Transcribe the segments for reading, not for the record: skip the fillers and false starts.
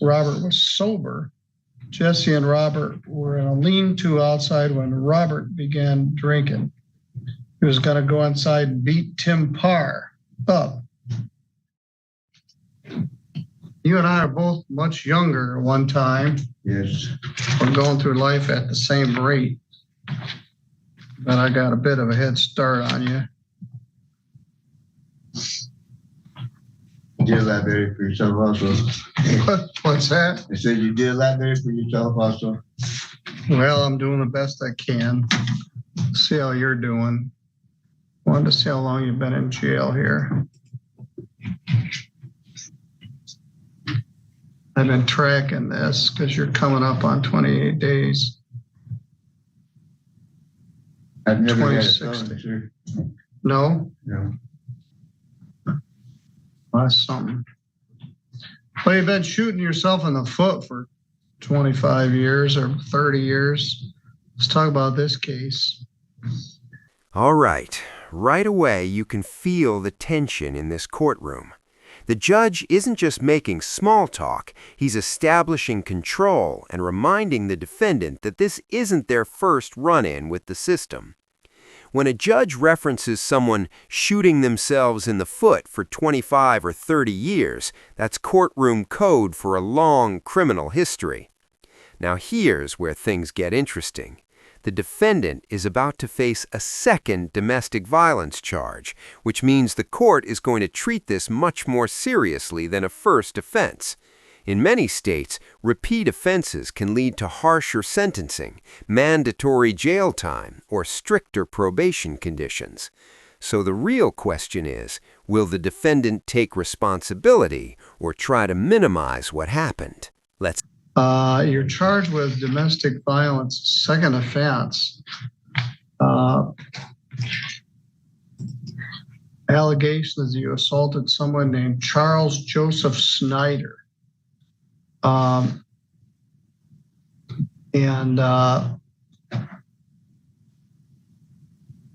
Robert was sober. Jesse and Robert were in a lean-to outside when Robert began drinking. He was going to go inside and beat Tim Parr up. You and I are both much younger at one time. Yes. We're going through life at the same rate. But I got a bit of a head start on you. You did a lot better for yourself also. What's that? I said you did a lot better for yourself also. Well, I'm doing the best I can. See how you're doing. Wanted to see how long you've been in jail here. I've been tracking this because you're coming up on 28 days. I've never had a felony, sir. No? No. That's something. Well, you've been shooting yourself in the foot for 25 years or 30 years. Let's talk about this case. All right. Right away, you can feel the tension in this courtroom. The judge isn't just making small talk, he's establishing control and reminding the defendant that this isn't their first run-in with the system. When a judge references someone shooting themselves in the foot for 25 or 30 years, that's courtroom code for a long criminal history. Now here's where things get interesting. The defendant is about to face a second domestic violence charge, which means the court is going to treat this much more seriously than a first offense. In many states, repeat offenses can lead to harsher sentencing, mandatory jail time, or stricter probation conditions. So the real question is, will the defendant take responsibility or try to minimize what happened? You're charged with domestic violence, second offense. Allegations you assaulted someone named Charles Joseph Snyder.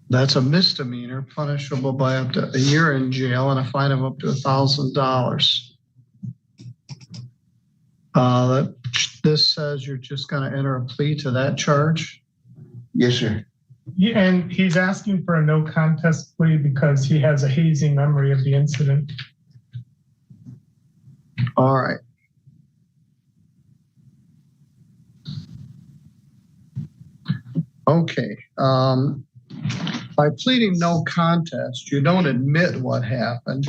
That's a misdemeanor, punishable by up to a year in jail and a fine of up to $1,000. This says you're just going to enter a plea to that charge? Yes, sir. Yeah, and he's asking for a no contest plea because he has a hazy memory of the incident. All right. Okay. By pleading no contest, you don't admit what happened,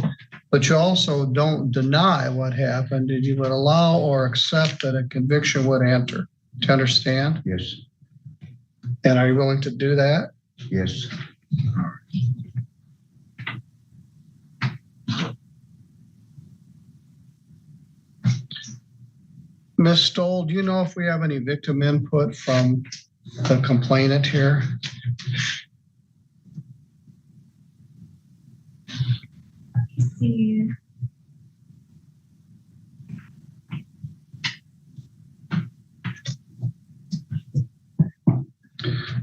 but you also don't deny what happened. Did you would allow or accept that a conviction would enter? Do you understand? Yes. And are you willing to do that? Yes. Ms. Stoll, do you know if we have any victim input from the complainant here? See.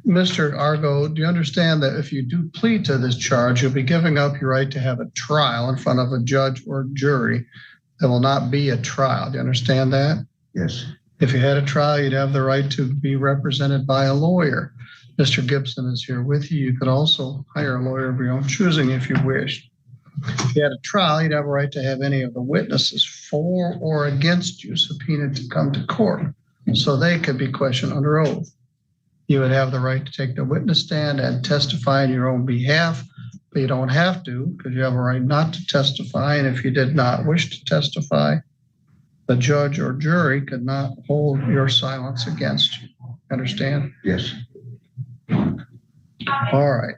Mr. Argo, do you understand that if you do plead to this charge, you'll be giving up your right to have a trial in front of a judge or jury? There will not be a trial. Do you understand that? Yes. If you had a trial, you'd have the right to be represented by a lawyer. Mr. Gibson is here with you. You could also hire a lawyer of your own choosing if you wished. If you had a trial, you'd have a right to have any of the witnesses for or against you subpoenaed to come to court so they could be questioned under oath. You would have the right to take the witness stand and testify on your own behalf, but you don't have to because you have a right not to testify. And if you did not wish to testify, the judge or jury could not hold your silence against you. Understand? Yes. All right.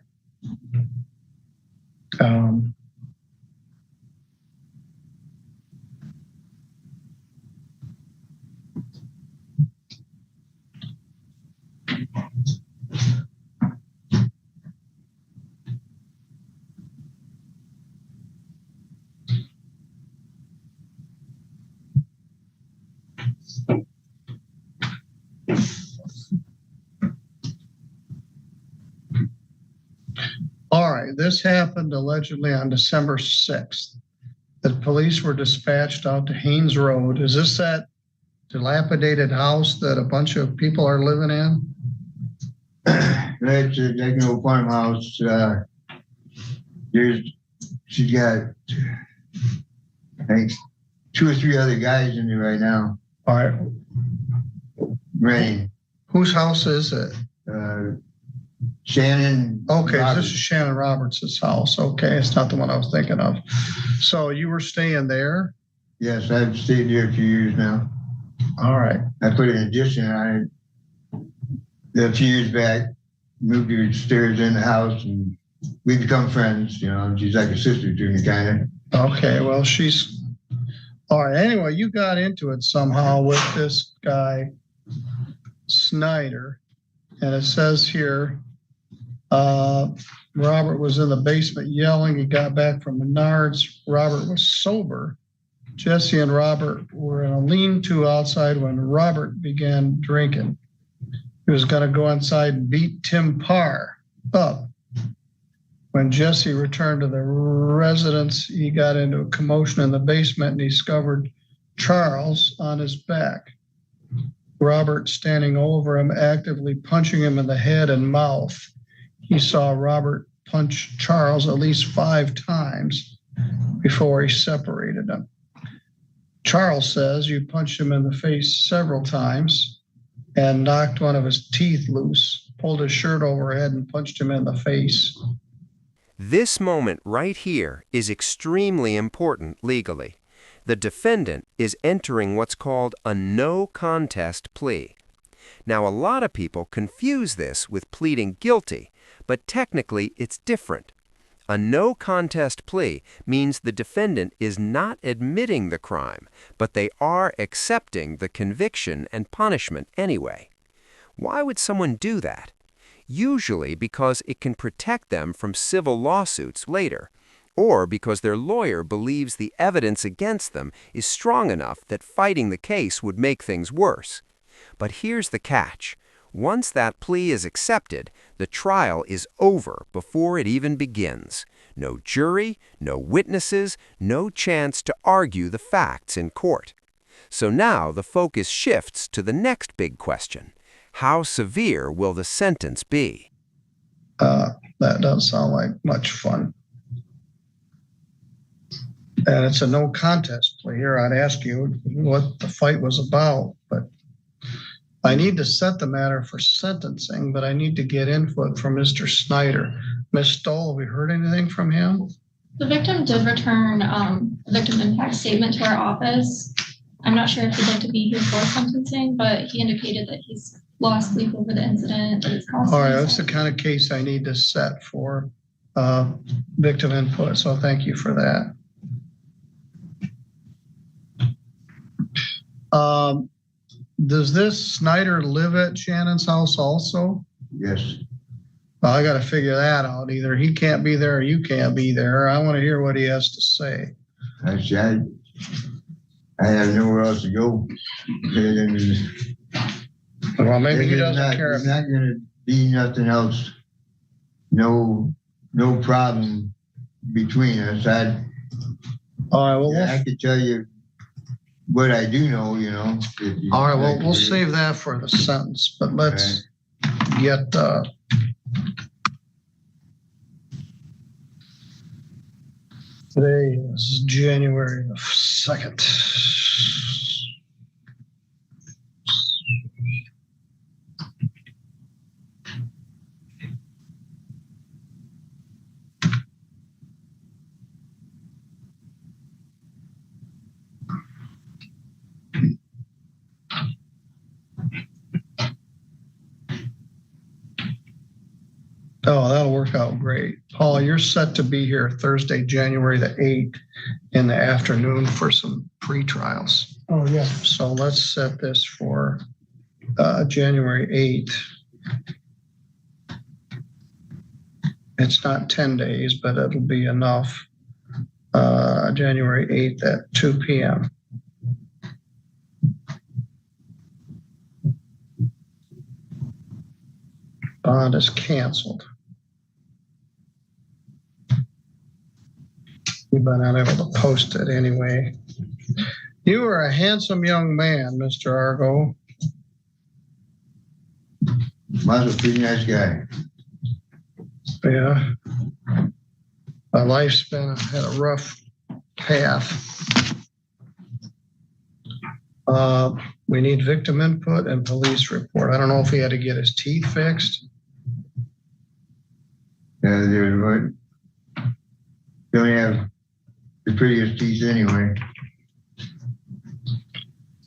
All right, this happened allegedly on December 6th. The police were dispatched out to Haynes Road. Is this that dilapidated house that a bunch of people are living in? That's like an old farmhouse. She got, I think, 2 or 3 other guys in there right now. All right. Renting. Whose house is it? Shannon. Okay, Roberts. this is Shannon Roberts' house. Okay, it's not the one I was thinking of. So you were staying there? Yes, I've stayed there a few years now. All right. I put an addition on it a few years back, moved her stairs in the house, and we become friends. You know, she's like a sister to me, kind of. Okay, well, she's... All right, anyway, you got into it somehow with this guy, Snyder, and it says here, Robert was in the basement yelling. He got back from Menards. Robert was sober. Jesse and Robert were in a lean-to outside when Robert began drinking. He was going to go inside and beat Tim Parr up. When Jesse returned to the residence, he got into a commotion in the basement and discovered Charles on his back. Robert standing over him, actively punching him in the head and mouth. He saw Robert punch Charles at least 5 times before he separated them. Charles says you punched him in the face several times and knocked one of his teeth loose, pulled his shirt overhead and punched him in the face. This moment right here is extremely important legally. The defendant is entering what's called a no contest plea. Now, a lot of people confuse this with pleading guilty, but technically it's different. A no contest plea means the defendant is not admitting the crime, but they are accepting the conviction and punishment anyway. Why would someone do that? Usually because it can protect them from civil lawsuits later, or because their lawyer believes the evidence against them is strong enough that fighting the case would make things worse. But here's the catch. Once that plea is accepted, the trial is over before it even begins. No jury, no witnesses, no chance to argue the facts in court. So now the focus shifts to the next big question. How severe will the sentence be? That doesn't sound like much fun. And it's a no contest plea. Here, I'd ask you what the fight was about, but I need to set the matter for sentencing, but I need to get input from Mr. Snyder. Ms. Stoll, have we heard anything from him? The victim did return a victim impact statement to our office. I'm not sure if he'd like to be here for sentencing, but he indicated that he's lost sleep over the incident. All right, that's the kind of case I need to set for victim input, so thank you for that. Does this Snyder live at Shannon's house also? Yes. Well, I got to figure that out. Either he can't be there or you can't be there. I want to hear what he has to say. Actually, I have nowhere else to go. Well, maybe he doesn't care. There's not going to be nothing else. No problem between us. All right. Well, I could tell you what I do know, you know. All right. Well, we'll save that for the sentence, but let's get today is January 2nd. Oh, that'll work out great. Paul, you're set to be here Thursday, January the 8th in the afternoon for some pre-trials. Oh, yeah. So let's set this for January 8th. It's not 10 days, but it'll be enough. January 8th at 2 p.m. Bond is canceled. But not able to post it anyway. You are a handsome young man, Mr. Argo. Mine's a pretty nice guy. Yeah. My life's had a rough path. We need victim input and police report. I don't know if he had to get his teeth fixed. Yeah, they only have the prettiest teeth anyway.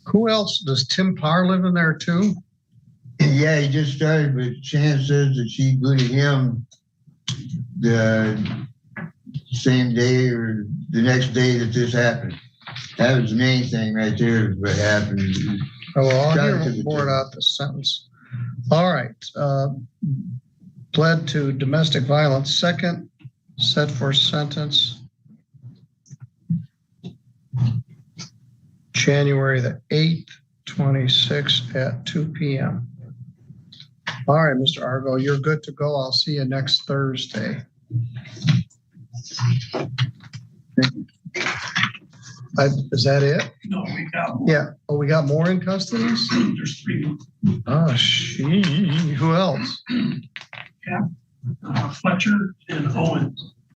Who else? Does Tim Parr live in there too? Yeah, he just started, but Shan says that she booted him the same day or the next day that this happened. That was the main thing right there, what happened. Oh, well, I'll hear more about the sentence. All right. Pled to domestic violence. Second, set for sentence January the 8th, 26 at 2 p.m. All right, Mr. Argo, you're good to go. I'll see you next Thursday. Is that it? No, we got more. Yeah. Oh, we got more in custody? There's 3. Oh, gee. Who else? Fletcher and Owens.